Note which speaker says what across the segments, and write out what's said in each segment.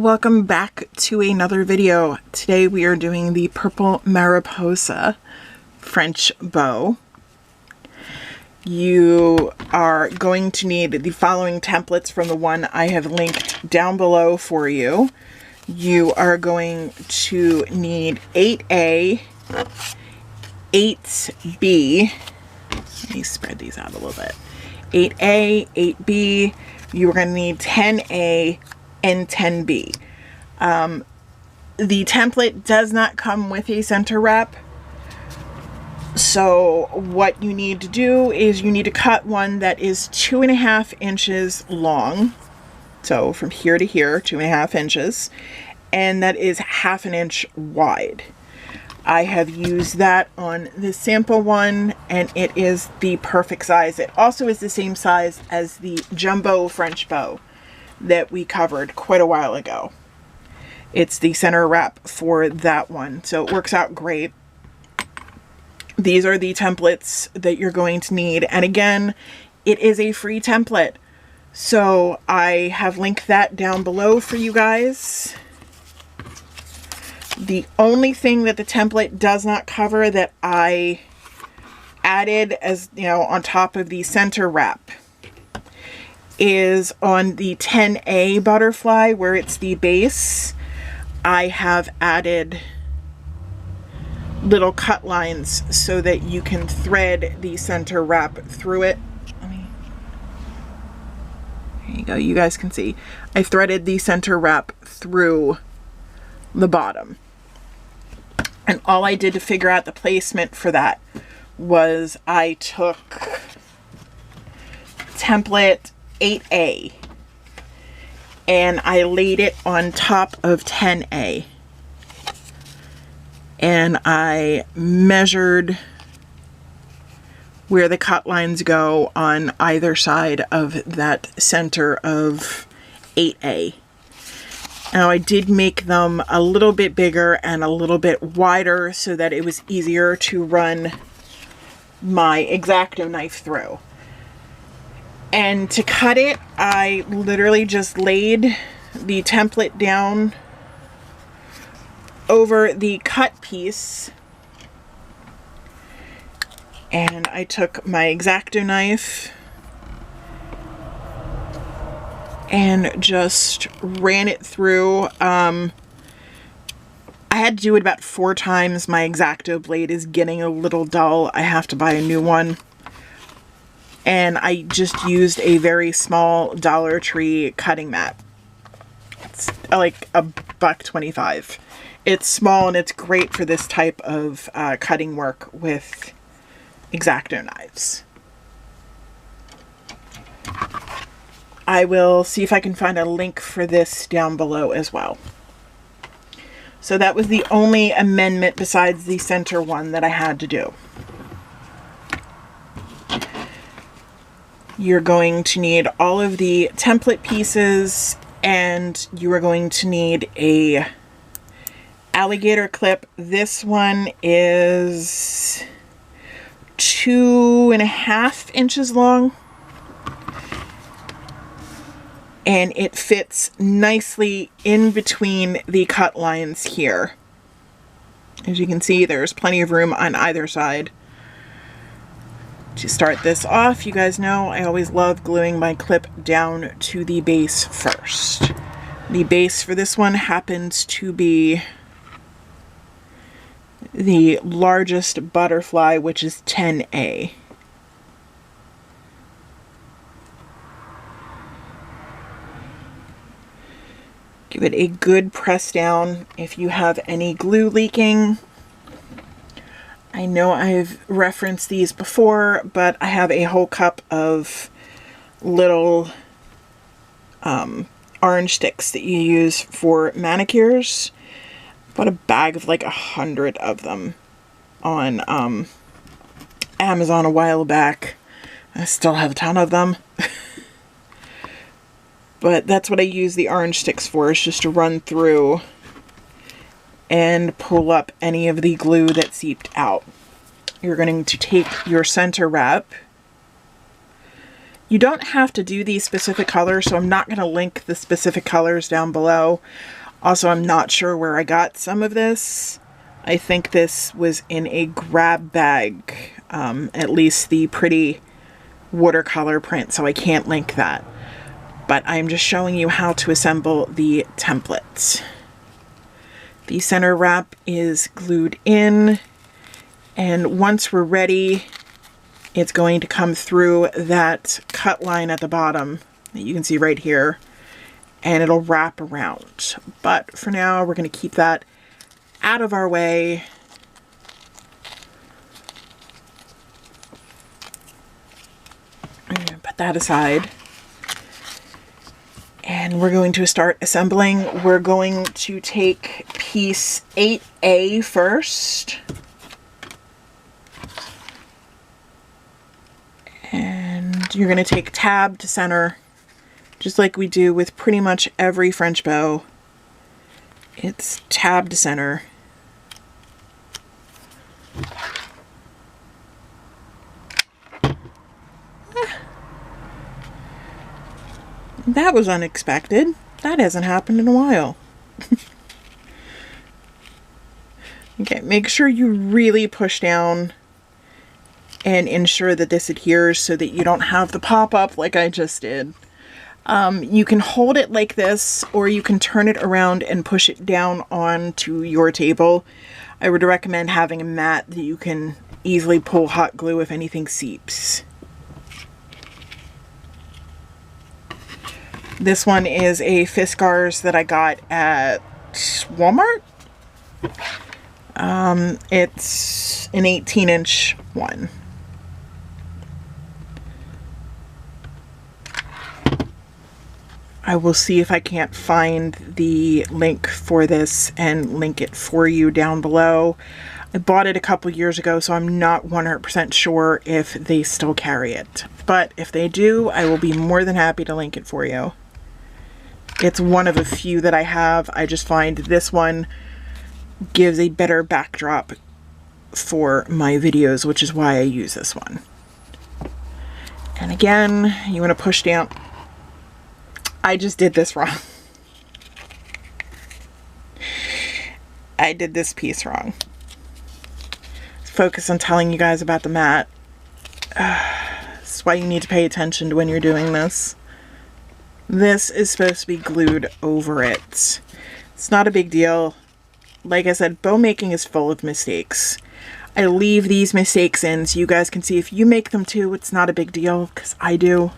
Speaker 1: welcome back to another video. Today we are doing the purple Mariposa French bow. You are going to need the following templates from the one I have linked down below for you. You are going to need 8A, 8B, let me spread these out a little bit, 8A, 8B, you are going to need 10A, and 10B. The template does not come with a center wrap. So what you need to do is you need to cut one that is 2.5 inches long. So from here to here, 2.5 inches. And that is 1/2 inch wide. I have used that on the sample one and it is the perfect size. It also is the same size as the jumbo French bow that we covered quite a while ago. It's the center wrap for that one, so it works out great. These are the templates that you're going to need, and again, it is a free template, so I have linked that down below for you guys. The only thing that the template does not cover that I added as, you know, on top of the center wrap is on the 10A butterfly, where it's the base. I have added little cut lines so that you can thread the center wrap through it. There you go, you guys can see. I threaded the center wrap through the bottom. And all I did to figure out the placement for that was I took template 8A and I laid it on top of 10A and I measured where the cut lines go on either side of that center of 8A. Now I did make them a little bit bigger and a little bit wider so that it was easier to run my X-Acto knife through. And to cut it, I literally just laid the template down over the cut piece. And I took my X-Acto knife and just ran it through. I had to do it about 4 times. My X-Acto blade is getting a little dull. I have to buy a new one. And I just used a very small Dollar Tree cutting mat. It's like $1.25. It's small and it's great for this type of cutting work with X-Acto knives. I will see if I can find a link for this down below as well. So that was the only amendment besides the center one that I had to do. You're going to need all of the template pieces and you are going to need a alligator clip. This one is 2.5 inches long and it fits nicely in between the cut lines here. As you can see, there's plenty of room on either side. To start this off, you guys know I always love gluing my clip down to the base first. The base for this one happens to be the largest butterfly, which is 10A. Give it a good press down if you have any glue leaking. I know I've referenced these before, but I have a whole cup of little orange sticks that you use for manicures. Bought a bag of like 100 of them on Amazon a while back. I still have a ton of them. But that's what I use the orange sticks for, is just to run through and pull up any of the glue that seeped out. You're going to take your center wrap You don't have to do these specific colors, so I'm not going to link the specific colors down below. Also, I'm not sure where I got some of this. I think this was in a grab bag, at least the pretty watercolor print, so I can't link that. But I'm just showing you how to assemble the templates. The center wrap is glued in, and once we're ready, it's going to come through that cut line at the bottom that you can see right here, and it'll wrap around. But for now, we're going to keep that out of our way. And put that aside. And we're going to start assembling. We're going to take piece 8A first. And you're going to take tab to center, just like we do with pretty much every French bow. It's tab to center. That was unexpected. That hasn't happened in a while. Okay, make sure you really push down and ensure that this adheres so that you don't have the pop-up like I just did. You can hold it like this, or you can turn it around and push it down onto your table. I would recommend having a mat that you can easily pull hot glue if anything seeps. This one is a Fiskars that I got at Walmart. It's an 18-inch one. I will see if I can't find the link for this and link it for you down below. I bought it a couple years ago, so I'm not 100% sure if they still carry it. But if they do, I will be more than happy to link it for you. It's one of a few that I have. I just find this one gives a better backdrop for my videos, which is why I use this one. And again, you want to push down. I just did this wrong. I did this piece wrong. Focus on telling you guys about the mat. That's why you need to pay attention to when you're doing this. This is supposed to be glued over it. It's not a big deal. Like I said, bow making is full of mistakes. I leave these mistakes in so you guys can see if you make them too, it's not a big deal, because I do.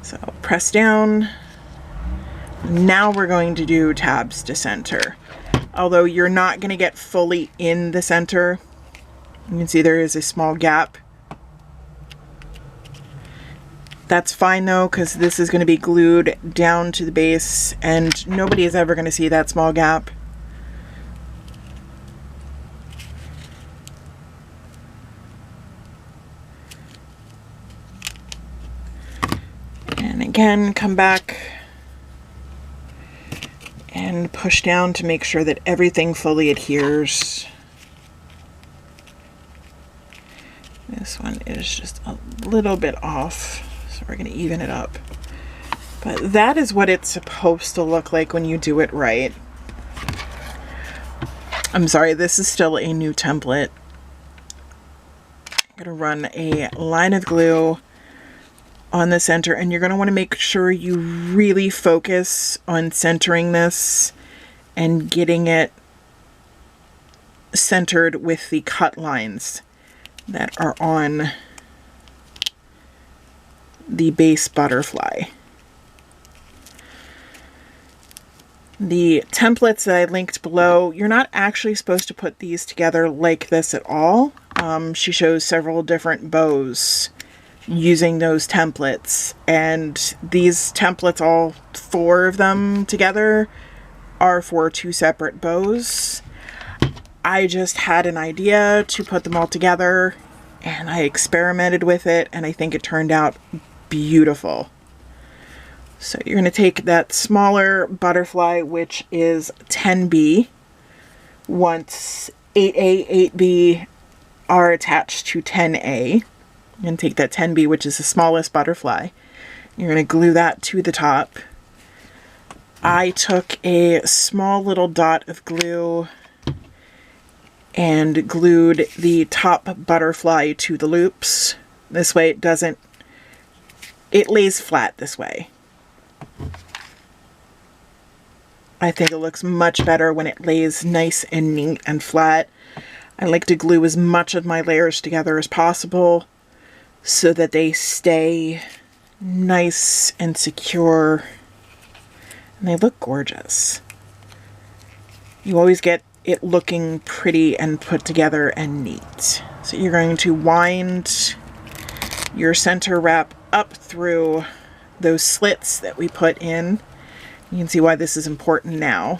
Speaker 1: So press down. Now we're going to do tabs to center. Although you're not going to get fully in the center. You can see there is a small gap. That's fine though, because this is going to be glued down to the base and nobody is ever going to see that small gap. And again, come back and push down to make sure that everything fully adheres. This one is just a little bit off, so we're going to even it up. But that is what it's supposed to look like when you do it right. I'm sorry, this is still a new template. I'm going to run a line of glue on the center, and you're going to want to make sure you really focus on centering this and getting it centered with the cut lines that are on the base butterfly. The templates that I linked below, you're not actually supposed to put these together like this at all. She shows several different bows using those templates, and these templates, all 4 of them together, are for 2 separate bows. I just had an idea to put them all together, and I experimented with it, and I think it turned out beautiful. So you're going to take that smaller butterfly, which is 10B, once 8A, 8B, are attached to 10A. And take that 10B, which is the smallest butterfly. You're going to glue that to the top. I took a small little dot of glue and glued the top butterfly to the loops. This way it lays flat this way. I think it looks much better when it lays nice and neat and flat. I like to glue as much of my layers together as possible so that they stay nice and secure and they look gorgeous. You always get it looking pretty and put together and neat. So you're going to wind your center wrap up through those slits that we put in. You can see why this is important now.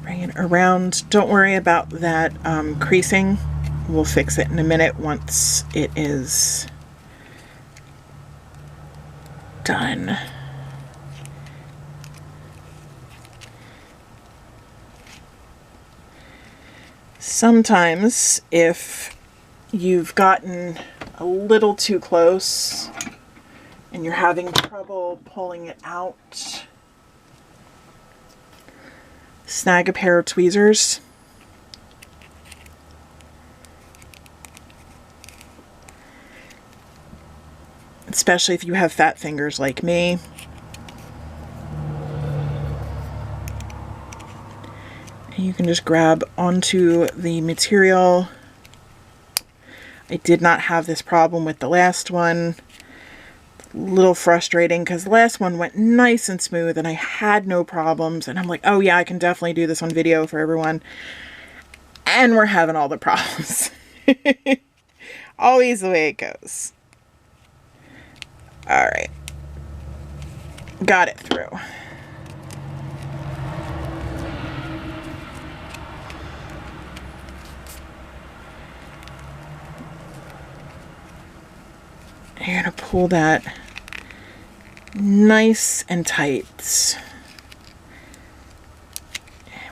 Speaker 1: Bring it around. Don't worry about that creasing. We'll fix it in a minute once it is done. Sometimes if you've gotten a little too close and you're having trouble pulling it out, snag a pair of tweezers. Especially if you have fat fingers like me. And you can just grab onto the material. I did not have this problem with the last one. A little frustrating because the last one went nice and smooth and I had no problems. And I'm like, oh yeah, I can definitely do this on video for everyone. And we're having all the problems. Always the way it goes. All right. Got it through. You're going to pull that nice and tight.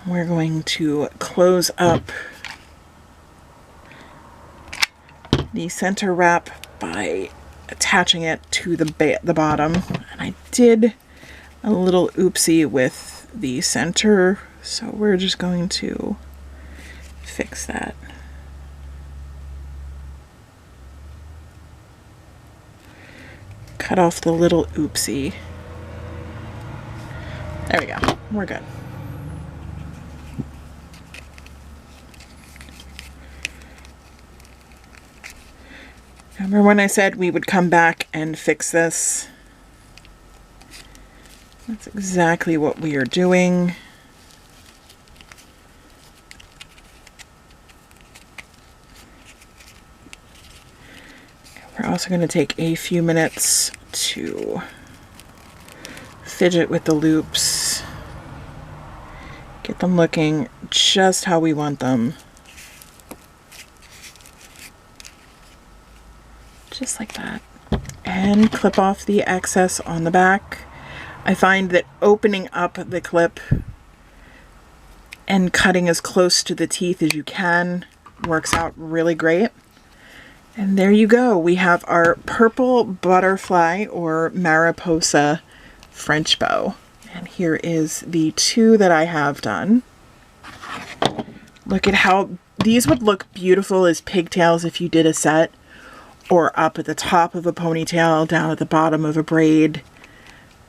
Speaker 1: And we're going to close up the center wrap by attaching it to the bottom. And I did a little oopsie with the center, so we're just going to fix that. Cut off the little oopsie. There we go. We're good. Remember when I said we would come back and fix this? That's exactly what we are doing. We're also going to take a few minutes to fidget with the loops, get them looking just how we want them. Just like that. And clip off the excess on the back. I find that opening up the clip and cutting as close to the teeth as you can works out really great. And there you go. We have our purple butterfly or Mariposa French bow. And here is the two that I have done. Look at how these would look beautiful as pigtails if you did a set, or up at the top of a ponytail, down at the bottom of a braid.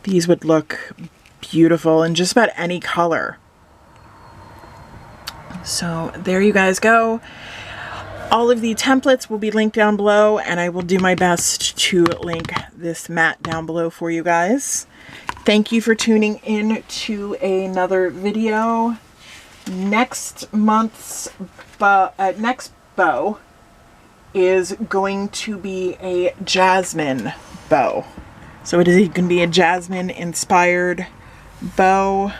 Speaker 1: These would look beautiful in just about any color. So there you guys go. All of the templates will be linked down below, and I will do my best to link this mat down below for you guys. Thank you for tuning in to another video. Next month's next bow is going to be a jasmine bow. So it is going to be a jasmine inspired bow.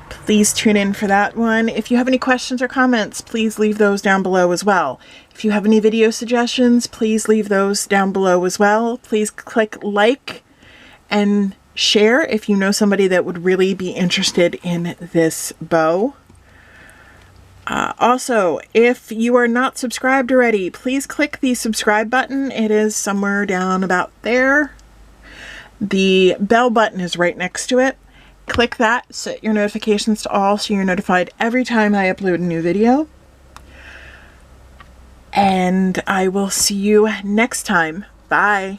Speaker 1: Please tune in for that one. If you have any questions or comments, please leave those down below as well. If you have any video suggestions, please leave those down below as well. Please click like and share if you know somebody that would really be interested in this bow. Also, if you are not subscribed already, please click the subscribe button. It is somewhere down about there. The bell button is right next to it. Click that, set your notifications to all so you're notified every time I upload a new video. And I will see you next time. Bye.